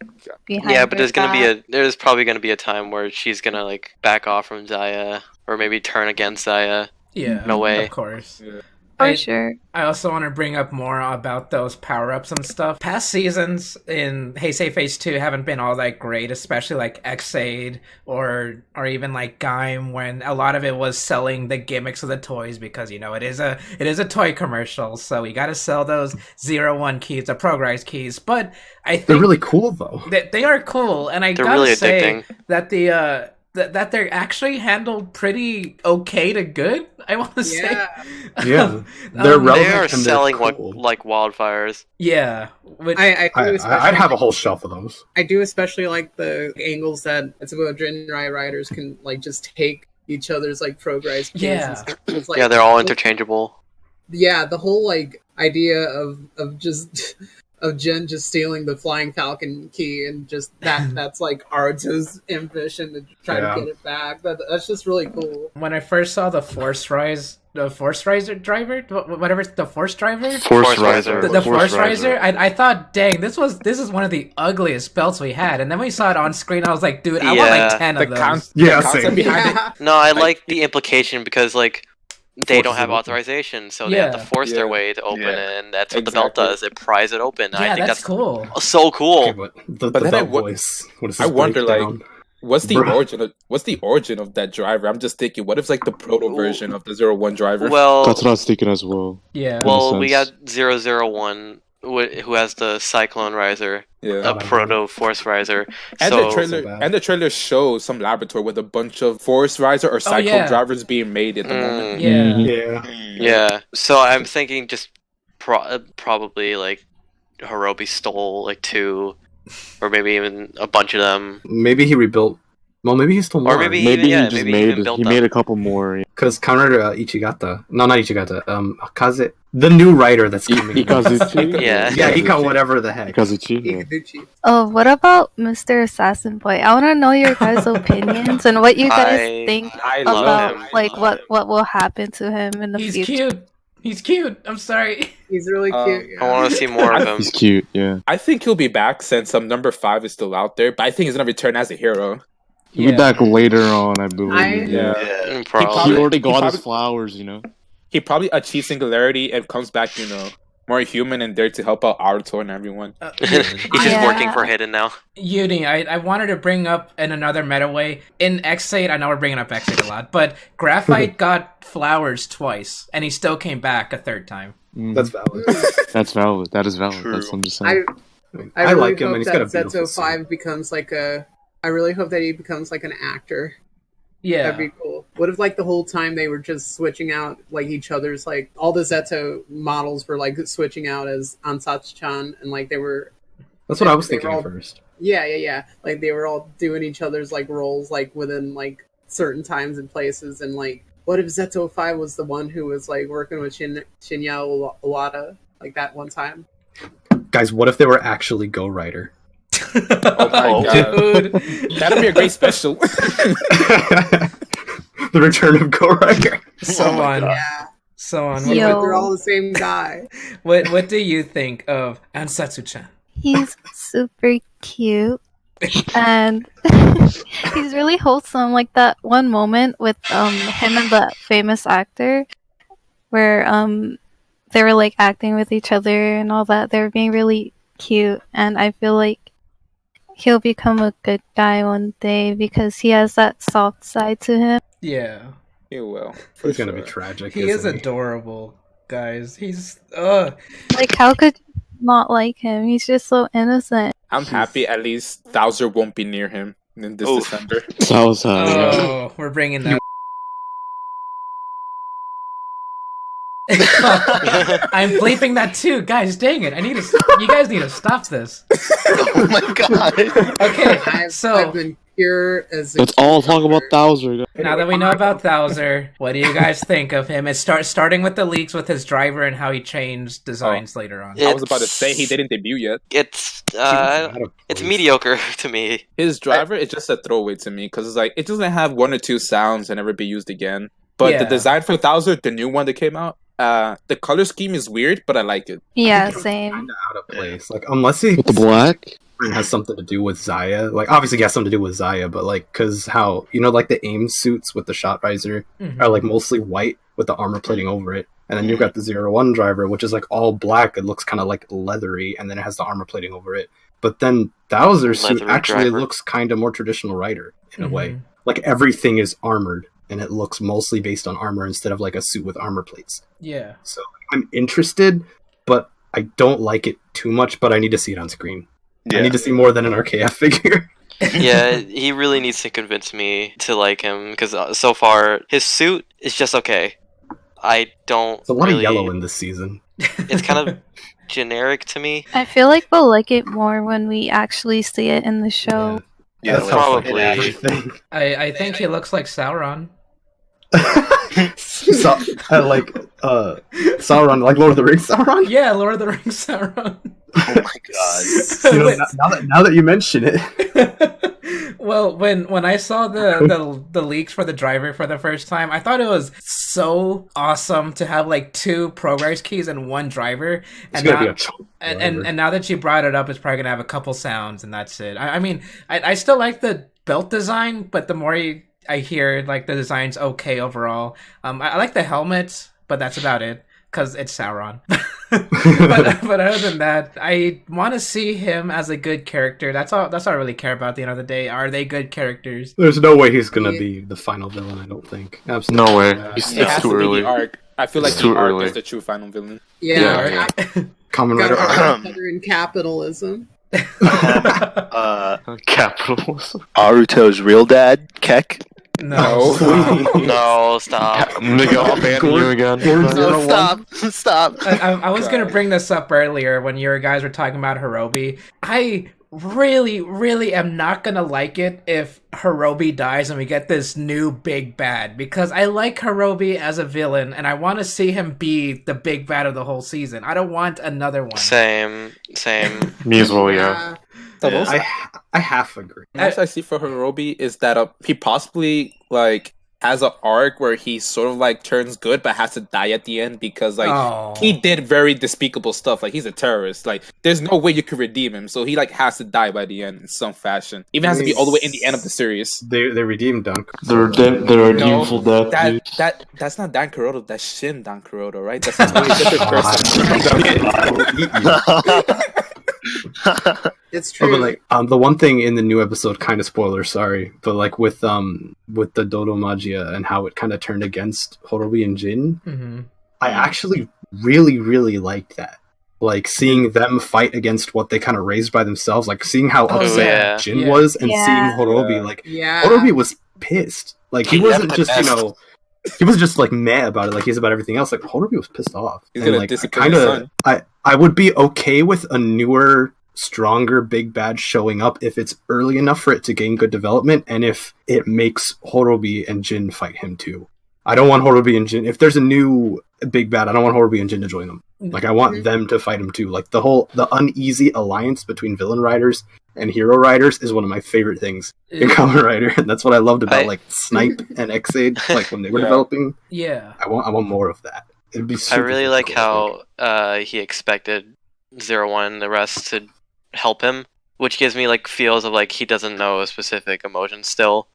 [SPEAKER 6] behind.
[SPEAKER 7] Yeah, but
[SPEAKER 6] her
[SPEAKER 7] there's probably gonna be a time where she's gonna like back off from Zaya or maybe turn against Zaya.
[SPEAKER 5] Yeah,
[SPEAKER 7] no way.
[SPEAKER 5] Of course.
[SPEAKER 4] Yeah.
[SPEAKER 6] For sure.
[SPEAKER 5] I also want to bring up more about those power-ups and stuff. Past seasons in Heisei Phase 2 haven't been all that great, especially like X-Aid or even like Gaim, when a lot of it was selling the gimmicks of the toys, because you know it is a toy commercial, so we got to sell those 01 keys, the Progrise keys. But I think
[SPEAKER 10] they're really cool though.
[SPEAKER 5] They are cool, and I
[SPEAKER 7] They're
[SPEAKER 5] gotta
[SPEAKER 7] really
[SPEAKER 5] say
[SPEAKER 7] addicting.
[SPEAKER 5] that that they're actually handled pretty okay to good, I want to say.
[SPEAKER 10] Yeah, they're relevant.
[SPEAKER 7] They are
[SPEAKER 10] and
[SPEAKER 7] selling
[SPEAKER 10] they're cool.
[SPEAKER 7] like wildfires.
[SPEAKER 5] Yeah.
[SPEAKER 10] I'd have a whole shelf of those.
[SPEAKER 9] I do especially like the angles that Etsubo Jinrai riders can like just take each other's like Progrise keys.
[SPEAKER 5] Yeah.
[SPEAKER 9] It's like,
[SPEAKER 7] Yeah, they're all interchangeable.
[SPEAKER 9] Yeah, the whole like idea of just of Jin just stealing the Flying Falcon key and just that's like Aruto's ambition to try to get it back. That's just really cool.
[SPEAKER 5] When I first saw the Force Riser driver, whatever, the Force driver?
[SPEAKER 7] Force Riser.
[SPEAKER 5] The Force Riser, I thought, dang, this is one of the ugliest belts we had. And then we saw it on screen, I was like, dude, I want like 10 of those.
[SPEAKER 4] The concept behind it.
[SPEAKER 7] No, I like the implication because like they don't have authorization, so they have to force their way to open it, and that's what the belt does. It pries it open.
[SPEAKER 5] Yeah,
[SPEAKER 7] I think that's
[SPEAKER 5] cool.
[SPEAKER 7] So cool.
[SPEAKER 10] Okay, but
[SPEAKER 4] then
[SPEAKER 10] belt voice.
[SPEAKER 4] I wonder, like, what's the origin of that driver? I'm just thinking, what if like the proto version of the 01 driver?
[SPEAKER 7] Well,
[SPEAKER 2] That's what I was thinking as well.
[SPEAKER 5] Yeah.
[SPEAKER 7] Well, we got 001 who has the Cyclone Riser, a proto Force Riser.
[SPEAKER 4] And
[SPEAKER 7] So
[SPEAKER 4] the trailer shows some laboratory with a bunch of Force Riser or Cyclone drivers being made at the moment.
[SPEAKER 7] Yeah. So I'm thinking just probably like Hirobi stole like 2, or maybe even a bunch of them.
[SPEAKER 10] Maybe he rebuilt. Well, maybe he stole more.
[SPEAKER 7] Or maybe
[SPEAKER 2] Maybe
[SPEAKER 7] even,
[SPEAKER 2] he just
[SPEAKER 7] built
[SPEAKER 2] made
[SPEAKER 7] them.
[SPEAKER 2] a couple more.
[SPEAKER 10] Because counter Ichigata. No, not Ichigata. Kaze. The new writer that's coming.
[SPEAKER 2] Ikazuchi?
[SPEAKER 7] Yeah.
[SPEAKER 10] Yeah, Ika whatever the heck.
[SPEAKER 2] Ikazuchi? Yeah.
[SPEAKER 6] Oh, what about Mr. Assassin Boy? I want to know your guys' opinions and what you guys think
[SPEAKER 7] I love
[SPEAKER 6] about
[SPEAKER 7] him.
[SPEAKER 6] like what will happen to him in the
[SPEAKER 5] He's
[SPEAKER 6] future.
[SPEAKER 5] cute. He's cute. I'm sorry.
[SPEAKER 9] He's really cute.
[SPEAKER 7] I want to see more of him.
[SPEAKER 2] He's cute, yeah.
[SPEAKER 4] I think he'll be back since number 5 is still out there, but I think he's gonna return as a hero.
[SPEAKER 2] He'll be back later on, I believe.
[SPEAKER 4] Yeah.
[SPEAKER 7] Probably.
[SPEAKER 2] He already got his flowers, you know.
[SPEAKER 4] He probably achieves singularity and comes back, you know, more human and there to help out Aruto and everyone.
[SPEAKER 7] He's just working for Hidden now.
[SPEAKER 5] Yoonie, I wanted to bring up in another meta way. In X8, I know we're bringing up X8 a lot, but Graphite got flowers twice, and he still came back a third time.
[SPEAKER 10] That's valid.
[SPEAKER 2] That's valid. That is valid.
[SPEAKER 1] True.
[SPEAKER 2] That's what I'm just saying.
[SPEAKER 10] I
[SPEAKER 9] really
[SPEAKER 10] like him,
[SPEAKER 9] hope
[SPEAKER 10] and he's
[SPEAKER 9] that
[SPEAKER 10] got a beautiful
[SPEAKER 9] Zetto 5 becomes like a. I really hope that he becomes like an actor.
[SPEAKER 5] Yeah,
[SPEAKER 9] That'd be cool. What if like the whole time they were just switching out like each other's like all the Zetto models were like switching out as Ansatsu-chan and like they were.
[SPEAKER 10] That's what I was thinking at first.
[SPEAKER 9] Yeah. Like they were all doing each other's like roles like within like certain times and places and like what if Zetto 5 was the one who was like working with Shinya Owada like that one time?
[SPEAKER 10] Guys, what if they were actually Go Rider?
[SPEAKER 4] Oh my god, that'd be a great special.
[SPEAKER 10] The return of Go Rider.
[SPEAKER 5] Sowon.
[SPEAKER 9] Yeah.
[SPEAKER 5] Sowon.
[SPEAKER 9] They're all the same guy.
[SPEAKER 5] What do you think of Ansatsu-chan?
[SPEAKER 6] He's super cute. And he's really wholesome. Like that one moment with him and the famous actor where they were like acting with each other and all that. They were being really cute, and I feel like he'll become a good guy one day because he has that soft side to him.
[SPEAKER 5] Yeah,
[SPEAKER 4] he will.
[SPEAKER 10] He's gonna be tragic.
[SPEAKER 5] He is adorable, guys. He's
[SPEAKER 6] like, how could you not like him? He's just so innocent.
[SPEAKER 4] I'm happy at least Thouser won't be near him in this December.
[SPEAKER 5] Oh, we're bringing that. I'm bleeping that too, guys. Dang it! You guys need to stop this.
[SPEAKER 1] Oh my god.
[SPEAKER 5] Okay,
[SPEAKER 9] I've been pure as.
[SPEAKER 2] Let's all talk about Thouser.
[SPEAKER 5] Now that we know about Thouser, what do you guys think of him? It's starting with the leaks with his driver and how he changed designs later on.
[SPEAKER 4] I was about to say he didn't debut yet.
[SPEAKER 7] It's mediocre to me.
[SPEAKER 4] His driver is just a throwaway to me because it's like it doesn't have one or two sounds and never be used again. But the design for Thouser, the new one that came out, the color scheme is weird, but I like it.
[SPEAKER 6] Yeah, same.
[SPEAKER 10] Kind of out of place. Like unless he
[SPEAKER 2] with the black
[SPEAKER 10] has something to do with Zaya. Like obviously, he has something to do with Zaya, but like because how like the aim suits with the shot visor are like mostly white with the armor plating over it, and then you've got the 01 driver, which is like all black. It looks kind of like leathery, and then it has the armor plating over it. But then Thouser's suit actually looks kind of more traditional Rider in a way. Like everything is armored, and it looks mostly based on armor instead of like a suit with armor plates.
[SPEAKER 5] Yeah.
[SPEAKER 10] So I'm interested, but I don't like it too much. But I need to see it on screen. Yeah. I need to see more than an RKF figure.
[SPEAKER 7] Yeah, he really needs to convince me to like him because so far his suit is just okay. I don't.
[SPEAKER 10] There's a lot of yellow in this season.
[SPEAKER 7] It's kind of generic to me.
[SPEAKER 6] I feel like we'll like it more when we actually see it in the show.
[SPEAKER 1] Yeah,
[SPEAKER 7] probably.
[SPEAKER 5] I think he looks like Sauron.
[SPEAKER 10] Sauron, like Lord of the Rings Sauron?
[SPEAKER 5] Yeah, Lord of the Rings Sauron.
[SPEAKER 1] Oh my god.
[SPEAKER 10] Now that you mention it.
[SPEAKER 5] Well, when I saw the leaks for the driver for the first time, I thought it was so awesome to have like two progress keys and one driver. And now that you brought it up, it's probably gonna have a couple sounds and that's it. I mean, I still like the belt design, but the more I hear, like the design's okay overall. I like the helmet, but that's about it because it's Sauron. but other than that, I want to see him as a good character. That's all I really care about. At the end of the day, are they good characters?
[SPEAKER 10] There's no way he's gonna be the final villain. I don't think. Absolutely,
[SPEAKER 2] no way.
[SPEAKER 4] It's too early. Arc. I feel like
[SPEAKER 2] it's too early.
[SPEAKER 4] Is the true final villain.
[SPEAKER 9] Yeah.
[SPEAKER 10] Kamen Rider.
[SPEAKER 9] In capitalism.
[SPEAKER 2] Capitalism.
[SPEAKER 1] Aruto's real dad, Kek.
[SPEAKER 5] No.
[SPEAKER 7] No, stop.
[SPEAKER 2] Miguel, I'll ban you again.
[SPEAKER 1] No, stop.
[SPEAKER 5] I was going to bring this up earlier when you guys were talking about Hirobi. I really am not going to like it if Hirobi dies and we get this new big bad, because I like Hirobi as a villain and I want to see him be the big bad of the whole season. I don't want another one.
[SPEAKER 7] Same.
[SPEAKER 2] Me as well, yeah.
[SPEAKER 10] I half agree.
[SPEAKER 4] What I see for Hirobi is that he possibly like has an arc where he sort of like turns good but has to die at the end because like he did very despicable stuff. Like he's a terrorist. Like there's no way you could redeem him, so he like has to die by the end in some fashion. Even has to be all the way in the end of the series.
[SPEAKER 10] They redeemed Dunk.
[SPEAKER 2] They're redeemed for death.
[SPEAKER 4] That's not Dan Kuroto. That's Shin Dan Kuroto, right? That's a totally different person.
[SPEAKER 9] It's true.
[SPEAKER 10] But like the one thing in the new episode, kind of spoiler, sorry, but like with the Dodo Magia and how it kind of turned against Horobi and Jin, I actually really liked that. Like seeing them fight against what they kind of raised by themselves, like seeing how upset Jin was, and seeing Horobi, like Horobi was pissed. Like he wasn't just he was just like mad about it, like he's about everything else. Like Horobi was pissed off.
[SPEAKER 4] He's
[SPEAKER 10] and
[SPEAKER 4] gonna
[SPEAKER 10] like
[SPEAKER 4] discipline his son.
[SPEAKER 10] I would be okay with a newer, stronger big bad showing up if it's early enough for it to gain good development, and if it makes Horobi and Jin fight him too. I don't want Horobi and Jin. If there's a new big bad, I don't want Horobi and Jin to join them. Like I want them to fight him too. Like the uneasy alliance between villain riders and hero riders is one of my favorite things in Kamen Rider, and that's what I loved about like Snipe and X-Aid, like when they were developing.
[SPEAKER 5] Yeah,
[SPEAKER 10] I want more of that. It'd be.
[SPEAKER 7] I really like how he expected 01 and the rest to help him, which gives me like feels of like he doesn't know a specific emotion still,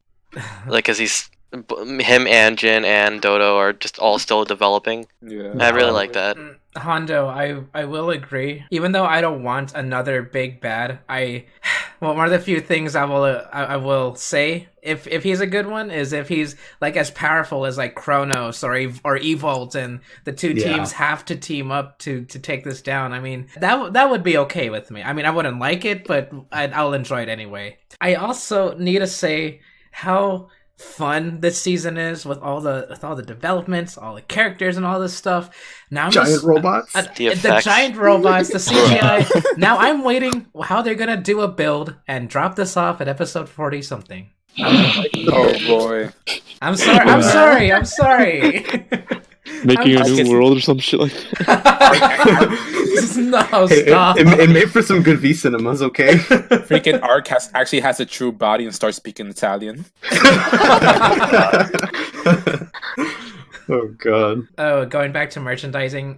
[SPEAKER 7] like because him and Jin and Dodo are just all still developing. Yeah, I really like that.
[SPEAKER 5] Hondo, I will agree. Even though I don't want another big bad, one of the few things I will say if he's a good one is if he's like as powerful as like Kronos or Evolt, and the two teams have to team up to take this down. I mean that would be okay with me. I mean I wouldn't like it, but I'll enjoy it anyway. I also need to say how fun this season is with all the developments, all the characters, and all this stuff. Now
[SPEAKER 10] robots,
[SPEAKER 5] the giant robots, the CGI. Now I'm waiting how they're gonna do a build and drop this off at episode 40 something.
[SPEAKER 4] Oh boy!
[SPEAKER 5] I'm sorry.
[SPEAKER 2] Making a new world or some shit like that.
[SPEAKER 5] No, stop.
[SPEAKER 10] It made for some good V cinemas, okay?
[SPEAKER 4] Freaking Ark actually has a true body and starts speaking Italian.
[SPEAKER 10] Oh god.
[SPEAKER 5] Oh, going back to merchandising,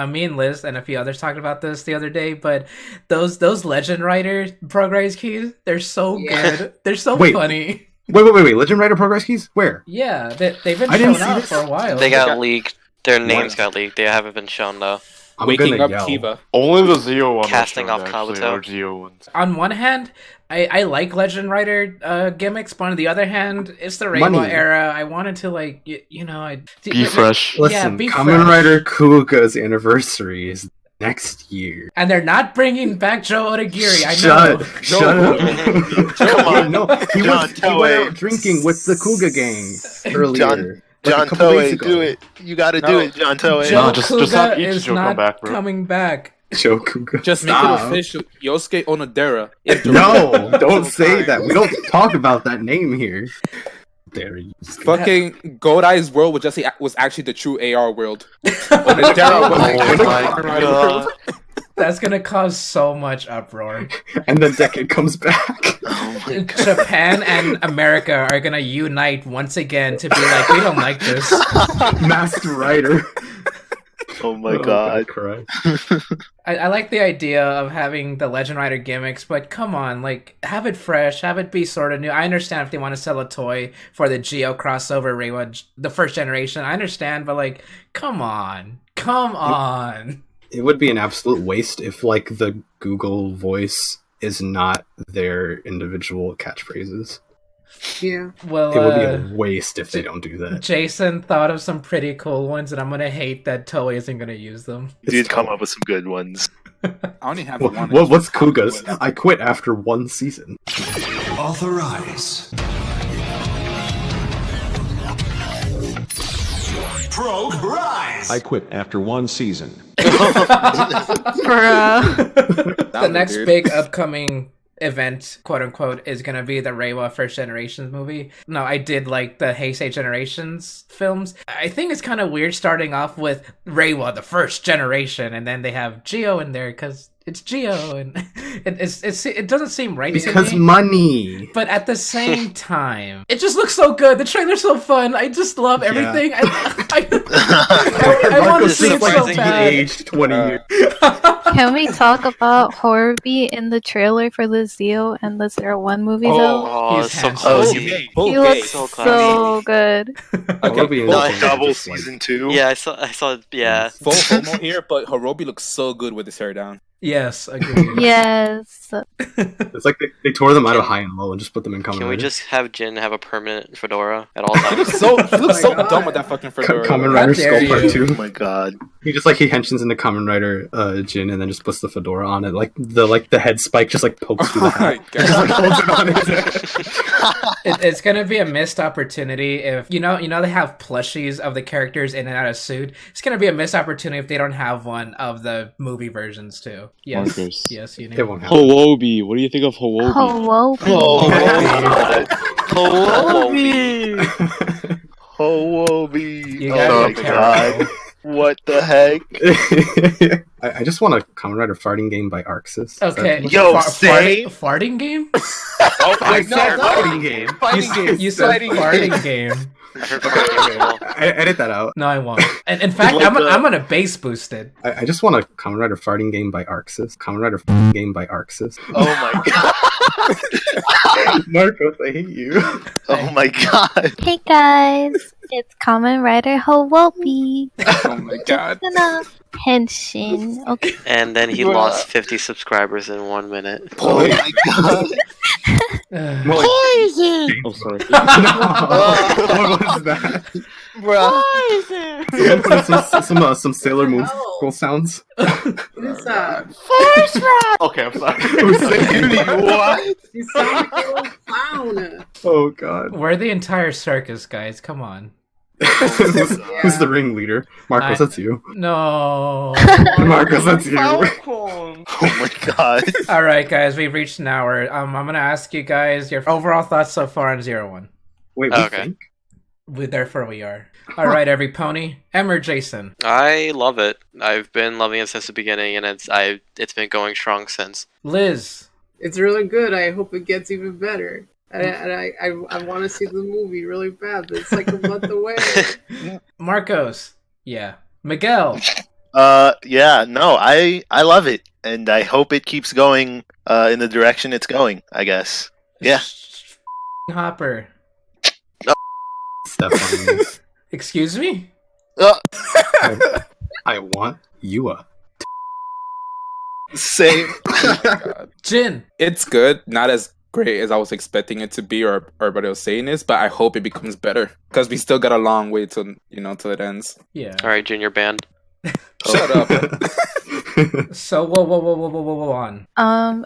[SPEAKER 5] me and Liz and a few others talked about this the other day, but those Legend Rider progress keys, they're so good. They're so funny.
[SPEAKER 10] Wait! Legend Rider progress keys? Where?
[SPEAKER 5] Yeah, they've been shown out for a while.
[SPEAKER 7] They got leaked. Their names got leaked. They haven't been shown though.
[SPEAKER 4] Waking up Kiva.
[SPEAKER 2] Only the Zio one.
[SPEAKER 7] Casting off Kabuto.
[SPEAKER 5] On one hand, I like Legend Rider gimmicks, but on the other hand, it's the Reiwa era. I wanted to like
[SPEAKER 2] be fresh.
[SPEAKER 10] Listen, Kamen Rider Kuga's anniversary is next year,
[SPEAKER 5] and they're not bringing back Joe Odagiri. I know.
[SPEAKER 10] Shut up! Come on, no. He went out drinking with the Kuga gang earlier.
[SPEAKER 1] John Toei, do it. You gotta do it, John Toei.
[SPEAKER 5] Joe Kuga is not coming back.
[SPEAKER 10] Joe Kuga.
[SPEAKER 4] Just make it official. Yosuke Onodera.
[SPEAKER 10] No, don't say that. We don't talk about that name here. There you go.
[SPEAKER 4] Fucking Godai's world was actually the true AR world. Onodera was
[SPEAKER 7] my God.
[SPEAKER 5] That's gonna cause so much uproar.
[SPEAKER 10] And then Decade comes back.
[SPEAKER 5] Japan and America are gonna unite once again to be like, we don't like this.
[SPEAKER 10] Masked Rider.
[SPEAKER 1] Oh my god.
[SPEAKER 5] I like the idea of having the Legend Rider gimmicks, but come on, like, have it fresh, have it be sort of new. I understand if they want to sell a toy for the Geo crossover Reiwa, the first generation. I understand, but like, come on.
[SPEAKER 10] It would be an absolute waste if, like, the Google voice is not their individual catchphrases.
[SPEAKER 9] Yeah.
[SPEAKER 5] Well,
[SPEAKER 10] it would be a waste if they don't do that.
[SPEAKER 5] Jason thought of some pretty cool ones, and I'm gonna hate that Toei isn't gonna use them.
[SPEAKER 1] You did come up with some good ones.
[SPEAKER 4] I only have one.
[SPEAKER 10] What's Kuga's? I quit after one season.
[SPEAKER 8] Authorize. Progress. I quit after one season.
[SPEAKER 5] The next big upcoming event, quote unquote, is gonna be the Reiwa First Generations movie. No, I did like the Heisei Generations films. I think it's kind of weird starting off with Reiwa, the First Generation, and then they have Geo in there because it's Geo, and it doesn't seem right
[SPEAKER 10] because
[SPEAKER 5] to me.
[SPEAKER 10] Money.
[SPEAKER 5] But at the same time, it just looks so good. The trailer's so fun. I just love everything. I want to see it so bad.
[SPEAKER 10] Aged 20 years.
[SPEAKER 6] Can we talk about Horobi in the trailer for the Zio and the 01 movie though?
[SPEAKER 7] Oh, he's so close.
[SPEAKER 6] He looks so good.
[SPEAKER 10] Okay,
[SPEAKER 1] double season 2.
[SPEAKER 7] Yeah, I saw. Yeah,
[SPEAKER 4] full homo here, but Horobi looks so good with his hair down.
[SPEAKER 5] Yes, agreed.
[SPEAKER 6] Yes.
[SPEAKER 10] It's like they tore them out of high and low and just put them in Kamen Rider.
[SPEAKER 7] Can we just have Jin have a permanent fedora at all times?
[SPEAKER 4] He looks so dumb with that fucking fedora.
[SPEAKER 10] Kamen Rider Skull Part 2.
[SPEAKER 1] Oh my god.
[SPEAKER 10] he henshins into Kamen Rider Jin and then just puts the fedora on it, like the head spike just like pokes through the hat. Just, like, holds it on his head.
[SPEAKER 5] It's gonna be a missed opportunity if you know they have plushies of the characters in and out of suit. It's gonna be a missed opportunity if they don't have one of the movie versions too. Yes,
[SPEAKER 2] Marcos.
[SPEAKER 5] yes, you
[SPEAKER 10] It
[SPEAKER 5] know.
[SPEAKER 10] won't happen.
[SPEAKER 2] Howobi. What do you think of Howobi?
[SPEAKER 1] Howobi. Howobi.
[SPEAKER 5] You
[SPEAKER 1] Oh
[SPEAKER 5] gotta
[SPEAKER 1] my
[SPEAKER 5] be careful.
[SPEAKER 1] god. What the heck?
[SPEAKER 10] I just want a Kamen Rider farting game by Arxis.
[SPEAKER 5] Okay,
[SPEAKER 1] Yo, same.
[SPEAKER 5] farting game.
[SPEAKER 10] I said farting game.
[SPEAKER 5] You said farting game.
[SPEAKER 10] Edit that out.
[SPEAKER 5] No, I won't. And in fact,
[SPEAKER 1] Like
[SPEAKER 5] I'm gonna bass boost it.
[SPEAKER 10] I just want a Kamen Rider farting game by Arxis. Kamen Rider farting game by Arxis.
[SPEAKER 1] Oh my god.
[SPEAKER 10] Marcos, I hate you.
[SPEAKER 1] Oh my god.
[SPEAKER 6] Hey guys, it's Kamen Rider Howobi.
[SPEAKER 4] Oh my god.
[SPEAKER 6] Gonna henshin. Okay.
[SPEAKER 7] And then he lost 50 subscribers in 1 minute.
[SPEAKER 1] Oh my god.
[SPEAKER 2] Poison! Oh, sorry.
[SPEAKER 10] What was that?
[SPEAKER 1] Bro.
[SPEAKER 10] Someone put in some Sailor Moon cool sounds.
[SPEAKER 9] What is that?
[SPEAKER 10] Okay, I'm sorry.
[SPEAKER 1] What?
[SPEAKER 9] You sound like a little clown.
[SPEAKER 10] Oh god.
[SPEAKER 5] We're the entire circus, guys. Come on.
[SPEAKER 10] Who's the ringleader? Marcos, that's you.
[SPEAKER 5] No.
[SPEAKER 10] Marcos, that's you.
[SPEAKER 1] Oh my god.
[SPEAKER 5] All right, guys. We've reached an hour. I'm gonna ask you guys your overall thoughts so far on 01.
[SPEAKER 10] Wait,
[SPEAKER 7] Okay.
[SPEAKER 5] Therefore, we are. All right, every pony. Em or Jason?
[SPEAKER 7] I love it. I've been loving it since the beginning, and it's been going strong since.
[SPEAKER 5] Liz.
[SPEAKER 9] It's really good. I hope it gets even better. And I want to see the movie really bad, but it's like a month away.
[SPEAKER 5] Marcos. Yeah. Miguel.
[SPEAKER 1] Yeah, no, I love it, and I hope it keeps going in the direction it's going, I guess. Yeah.
[SPEAKER 5] Hopper.
[SPEAKER 10] Step on me.
[SPEAKER 5] Excuse me?
[SPEAKER 10] I want you
[SPEAKER 1] Same.
[SPEAKER 5] Jin.
[SPEAKER 4] It's good, not as great as I was expecting it to be, or everybody was saying this, but I hope it becomes better because we still got a long way till till it ends.
[SPEAKER 5] Yeah.
[SPEAKER 7] All right, Junior Band.
[SPEAKER 4] Shut up.
[SPEAKER 5] So whoa on.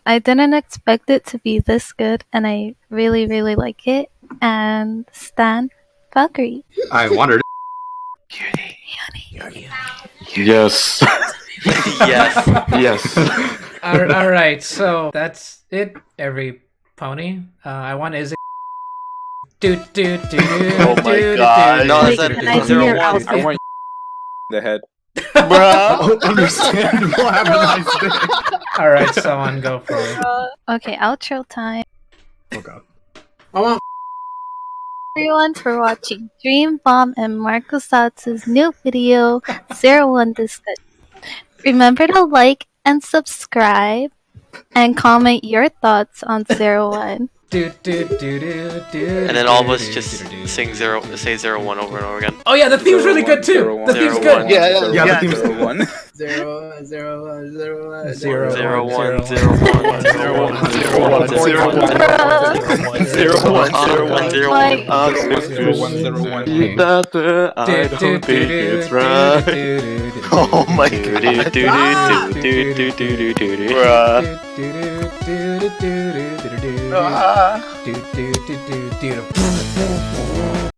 [SPEAKER 6] I didn't expect it to be this good, and I really, really like it. And Stan Valkyrie.
[SPEAKER 10] I wanted
[SPEAKER 2] Yes.
[SPEAKER 7] Yes.
[SPEAKER 2] Yes.
[SPEAKER 5] All right, so that's it, every pony. I want is
[SPEAKER 1] Oh my god.
[SPEAKER 7] No,
[SPEAKER 6] Wait,
[SPEAKER 7] that's
[SPEAKER 6] can I see your
[SPEAKER 7] 01.
[SPEAKER 6] outfit?
[SPEAKER 4] I want the head.
[SPEAKER 1] Bro.
[SPEAKER 10] Understandable. Have a nice day.
[SPEAKER 5] All right, Sowon, go for it.
[SPEAKER 6] Okay, outro time.
[SPEAKER 10] Oh god.
[SPEAKER 9] I want
[SPEAKER 6] Everyone for watching Dream Bomb and Marcosatsu's new video 01 discussion. Remember to like and subscribe and comment your thoughts on 01.
[SPEAKER 5] And
[SPEAKER 7] And then all of us just say 01 over and over again.
[SPEAKER 5] Oh yeah, the theme's really good too. The theme's good.
[SPEAKER 1] Yeah,
[SPEAKER 10] the theme's good.
[SPEAKER 4] 01.
[SPEAKER 9] 0, 0, 0,
[SPEAKER 5] 0,
[SPEAKER 7] 0, 1,
[SPEAKER 5] 0,
[SPEAKER 7] 0, 1, 0, 1, 0, 1, 0, 1, 0, 1, 0, 1.
[SPEAKER 2] I don't think it's right.
[SPEAKER 1] Oh my god. Bruh.